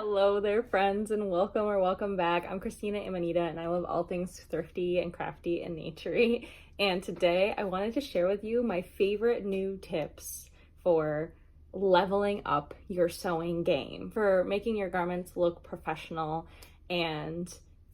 Hello there, friends, and welcome or welcome back. I'm Christina and I love all things thrifty and crafty and naturey. And today I wanted to share with you my favorite new tips for leveling up your sewing game, for making your garments look professional and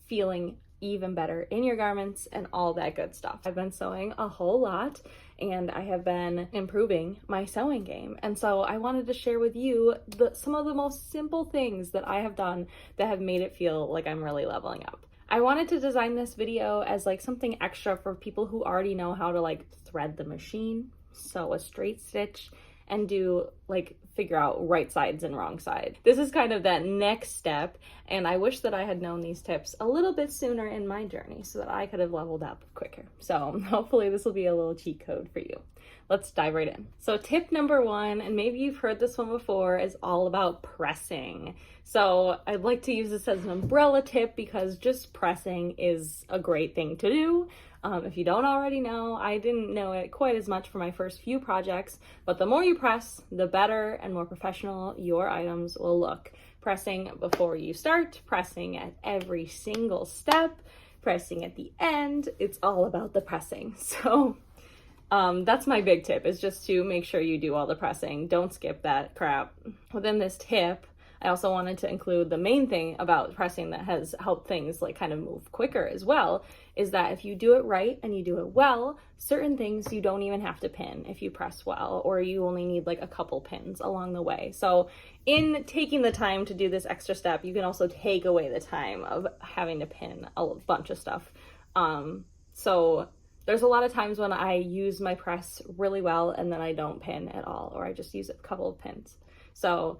feeling even better in your garments and all that good stuff. I've been sewing a whole lot and I have been improving my sewing game. And so I wanted to share with you some of the most simple things that I have done that have made it feel like I'm really leveling up. I wanted to design this video as like something extra for people who already know how to like thread the machine, sew a straight stitch, and do like figure out right sides and wrong side. This is kind of that next step, and I wish that I had known these tips a little bit sooner in my journey so that I could have leveled up quicker. So hopefully this will be a little cheat code for you. Let's dive right in. So tip number one, and maybe you've heard this one before, is all about pressing. So I'd like to use this as an umbrella tip because just pressing is a great thing to do. If you don't already know, I didn't know it quite as much for my first few projects, but the more you press, the better and more professional your items will look. Pressing before you start, pressing at every single step, pressing at the end, it's all about the pressing. So that's my big tip, is just to make sure you do all the pressing. Don't skip that crap. Within this tip, I also wanted to include the main thing about pressing that has helped things like kind of move quicker as well, is that if you do it right and you do it well, certain things you don't even have to pin if you press well, or you only need like a couple pins along the way. So in taking the time to do this extra step, you can also take away the time of having to pin a bunch of stuff. So there's a lot of times when I use my press really well and then I don't pin at all, or I just use a couple of pins. So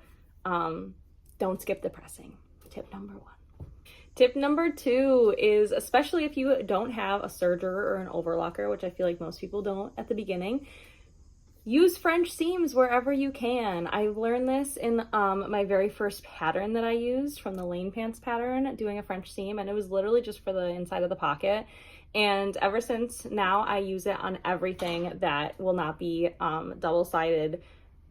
don't skip the pressing. Tip number one. Tip number two is, especially if you don't have a serger or an overlocker, which I feel like most people don't at the beginning, use French seams wherever you can. I learned this in my very first pattern that I used from the Lane Pants pattern, doing a French seam, and it was literally just for the inside of the pocket. And ever since now, I use it on everything that will not be double-sided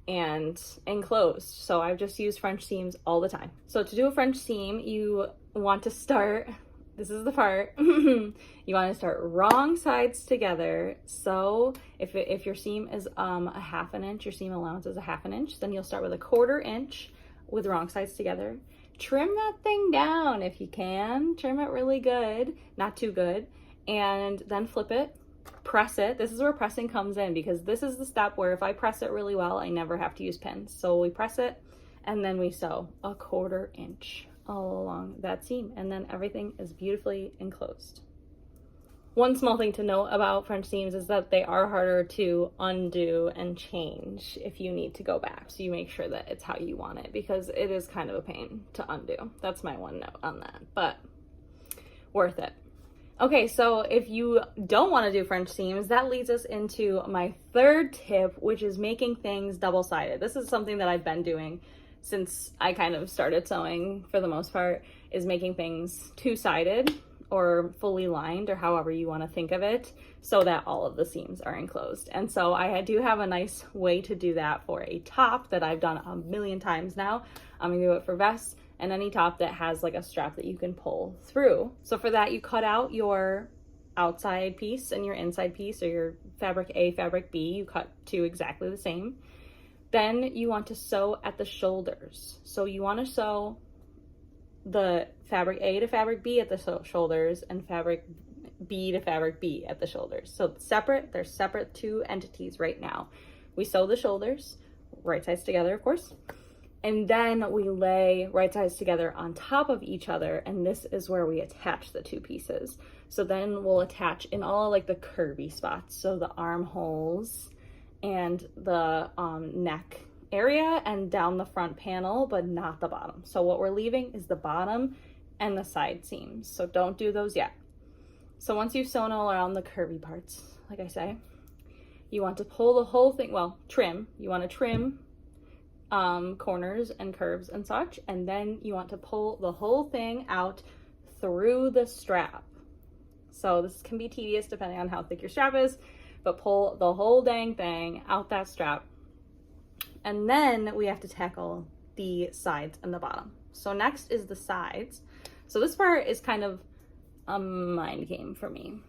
and enclosed. So I've just used French seams all the time. So to do a French seam, you want to start, this is the part, you want to start wrong sides together. So if your seam is a half an inch, your seam allowance is a half an inch, then you'll start with a 1/4 inch with wrong sides together. Trim that thing down if you can, trim it really good, not too good, and then flip it. Press it. This is where pressing comes in, because this is the step where if I press it really well, I never have to use pins. So we press it and then we sew a 1/4 inch all along that seam, and then everything is beautifully enclosed. One small thing to note about French seams is that they are harder to undo and change if you need to go back. So you make sure that it's how you want it, because it is kind of a pain to undo. That's my one note on that, but worth it. Okay, so if you don't want to do French seams, that leads us into my third tip, which is making things double-sided. This is something that I've been doing since I kind of started sewing, for the most part, is making things two-sided or fully lined, or however you want to think of it, so that all of the seams are enclosed. And so I do have a nice way to do that for a top that I've done a million times now. I'm gonna do it for vests and any top that has like a strap that you can pull through. So for that, you cut out your outside piece and your inside piece, or your fabric A, fabric B, you cut two exactly the same. Then you want to sew at the shoulders. So you want to sew the fabric A to fabric B at the shoulders and fabric B to fabric B at the shoulders. So separate, they're separate two entities right now. We sew the shoulders, right sides together, of course. And then we lay right sides together on top of each other, and this is where we attach the two pieces. So then we'll attach in all like the curvy spots, so the armholes and the neck area and down the front panel, but not the bottom. So what we're leaving is the bottom and the side seams. So don't do those yet. So once you've sewn all around the curvy parts, like I say, you want to pull the whole thing, well, trim. You want to trim corners and curves and such, and then you want to pull the whole thing out through the strap. So this can be tedious depending on how thick your strap is, but pull the whole dang thing out that strap. And then we have to tackle the sides and the bottom. So next is the sides. So this part is kind of a mind game for me.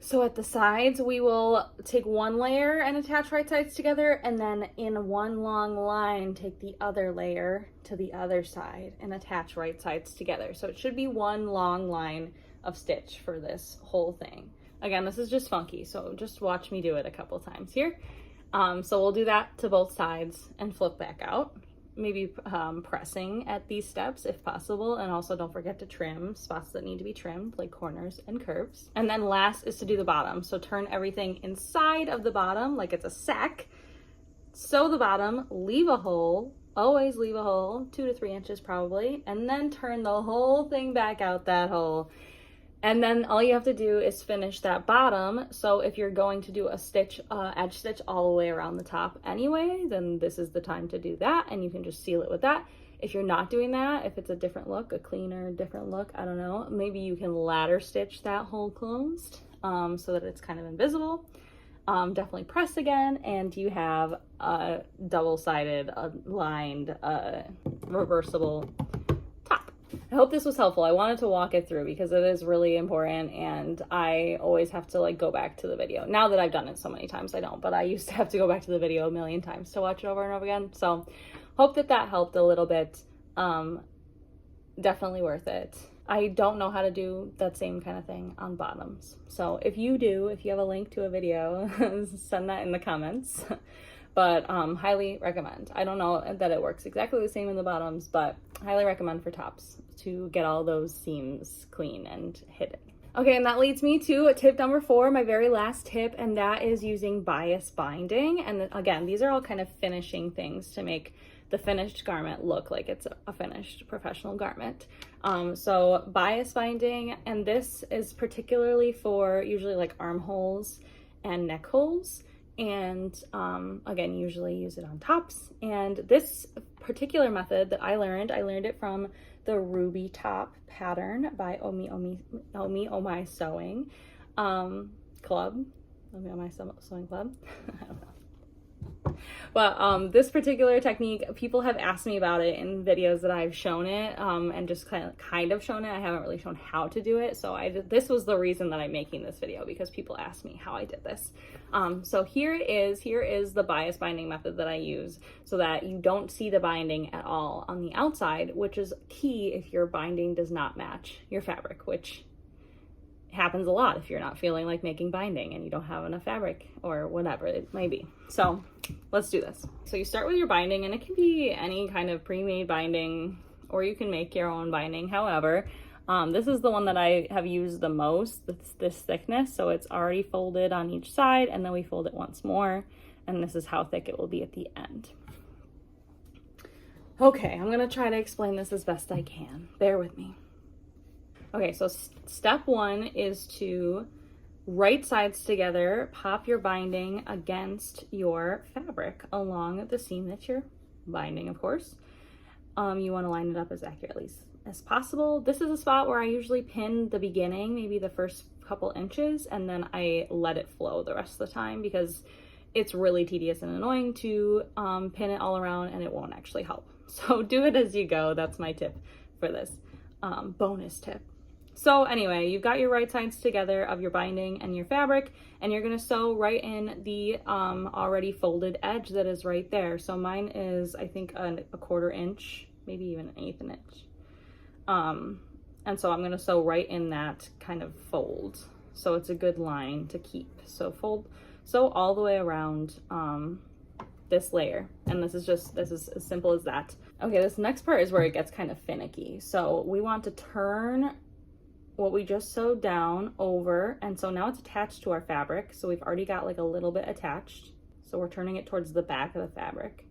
So at the sides, we will take one layer and attach right sides together, and then in one long line, take the other layer to the other side and attach right sides together. So it should be one long line of stitch for this whole thing. Again, this is just funky, so just watch me do it a couple times here. So we'll do that to both sides and flip back out. Maybe pressing at these steps if possible, and also don't forget to trim spots that need to be trimmed, like corners and curves. And then last is to do the bottom. So turn everything inside of the bottom like it's a sack. Sew the bottom, leave a hole, always leave a hole, 2 to 3 inches probably, and then turn the whole thing back out that hole. And then all you have to do is finish that bottom. So if you're going to do a stitch, edge stitch all the way around the top anyway, then this is the time to do that, and you can just seal it with that. If you're not doing that, if it's a different look, a cleaner, different look, I don't know, maybe you can ladder stitch that hole closed so that it's kind of invisible. Definitely press again, and you have a double-sided, lined, reversible. I hope this was helpful. I wanted to walk it through because it is really important, and I always have to like go back to the video. Now that I've done it so many times, I don't, but I used to have to go back to the video a million times to watch it over and over again. So hope that that helped a little bit. Definitely worth it. I don't know how to do that same kind of thing on bottoms. So if you do, if you have a link to a video, send that in the comments. But highly recommend. I don't know that it works exactly the same in the bottoms, but highly recommend for tops to get all those seams clean and hidden. Okay, and that leads me to tip number 4, my very last tip, and that is using bias binding. And again, these are all kind of finishing things to make the finished garment look like it's a finished professional garment. So bias binding, and this is particularly for usually like armholes and neck holes. And again, usually use it on tops. And this particular method that I learned it from the Ruby Top pattern by Omi Omai Sewing Club. Omi Omai Sewing Club. I don't know. But this particular technique, people have asked me about it in videos that I've shown it and just kind of shown it. I haven't really shown how to do it. So this was the reason that I'm making this video, because people asked me how I did this. So here is the bias binding method that I use so that you don't see the binding at all on the outside, which is key if your binding does not match your fabric, which happens a lot if you're not feeling like making binding and you don't have enough fabric or whatever it may be. So let's do this. So you start with your binding, and it can be any kind of pre-made binding, or you can make your own binding. However, this is the one that I have used the most, this thickness. So it's already folded on each side, and then we fold it once more, and this is how thick it will be at the end. Okay, I'm gonna try to explain this as best I can. Bear with me. Okay, so step 1 is to right sides together, pop your binding against your fabric along the seam that you're binding, of course. You want to line it up as accurately as possible. This is a spot where I usually pin the beginning, maybe the first couple inches, and then I let it flow the rest of the time, because it's really tedious and annoying to pin it all around, and it won't actually help. So do it as you go. That's my tip for this. Bonus tip. So anyway, you've got your right sides together of your binding and your fabric, and you're gonna sew right in the already folded edge that is right there. So mine is, I think, a 1/4 inch, maybe even 1/8 inch. And so I'm gonna sew right in that kind of fold. So it's a good line to keep. So sew all the way around this layer. And this is as simple as that. Okay, this next part is where it gets kind of finicky. So we want to turn what we just sewed down over, and so now it's attached to our fabric, so we've already got like a little bit attached, so we're turning it towards the back of the fabric,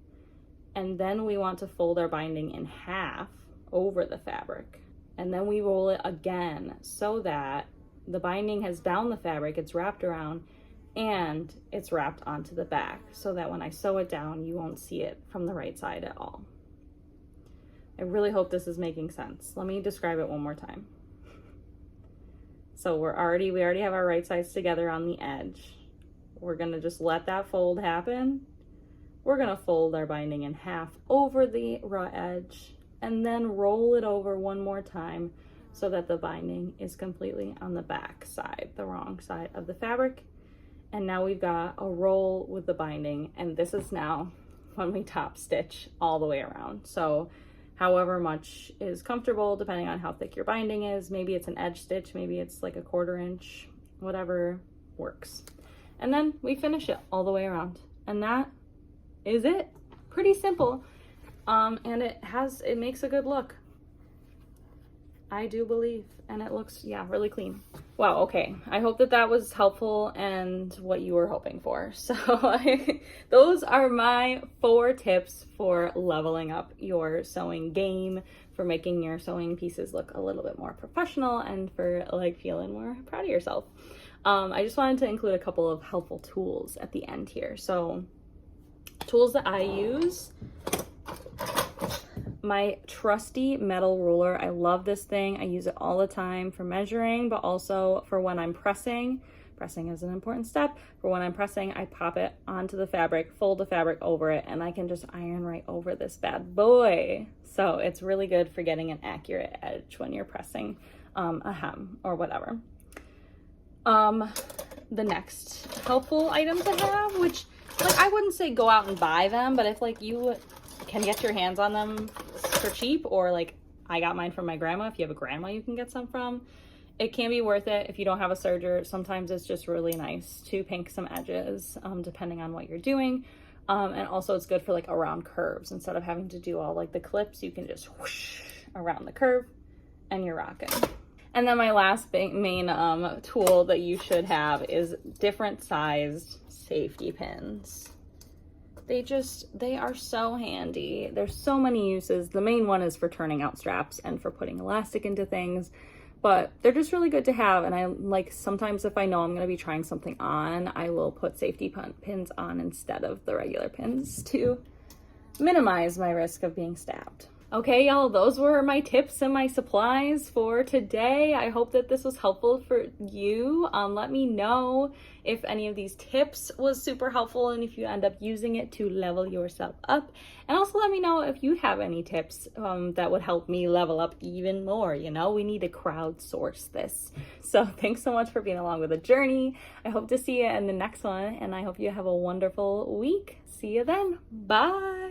and then we want to fold our binding in half over the fabric, and then we roll it again so that the binding has bound the fabric, it's wrapped around, and it's wrapped onto the back, so that when I sew it down, you won't see it from the right side at all. I really hope this is making sense. Let me describe it one more time. So we already have our right sides together on the edge. We're gonna just let that fold happen. We're gonna fold our binding in half over the raw edge, and then roll it over one more time so that the binding is completely on the back side, the wrong side of the fabric. And now we've got a roll with the binding, and this is now when we top stitch all the way around. So however much is comfortable, depending on how thick your binding is. Maybe it's an edge stitch, maybe it's like a 1/4 inch, whatever works. And then we finish it all the way around. And that is it. Pretty simple. And it makes a good look, I do believe. And it looks, yeah, really clean. Wow, okay. I hope that that was helpful and what you were hoping for. So those are my 4 tips for leveling up your sewing game, for making your sewing pieces look a little bit more professional, and for like feeling more proud of yourself. I just wanted to include a couple of helpful tools at the end here. So tools that I use: my trusty metal ruler. I love this thing. I use it all the time for measuring, but also for when I'm pressing. Pressing is an important step. For when I'm pressing, I pop it onto the fabric, fold the fabric over it, and I can just iron right over this bad boy. So it's really good for getting an accurate edge when you're pressing a hem or whatever. The next helpful items I have, which, like, I wouldn't say go out and buy them, but if like you can get your hands on them for cheap, or like I got mine from my grandma, if you have a grandma you can get some from, it can be worth it. If you don't have a serger, sometimes it's just really nice to pink some edges, depending on what you're doing. And also it's good for like around curves. Instead of having to do all like the clips, you can just whoosh around the curve and you're rocking. And then my last main tool that you should have is different sized safety pins. They are so handy. There's so many uses. The main one is for turning out straps and for putting elastic into things, but they're just really good to have. And I like, sometimes if I know I'm going to be trying something on, I will put safety pins on instead of the regular pins to minimize my risk of being stabbed. Okay, y'all, those were my tips and my supplies for today. I hope that this was helpful for you. Let me know if any of these tips was super helpful and if you end up using it to level yourself up. And also let me know if you have any tips that would help me level up even more. You know, we need to crowdsource this. So thanks so much for being along with the journey. I hope to see you in the next one, and I hope you have a wonderful week. See you then. Bye.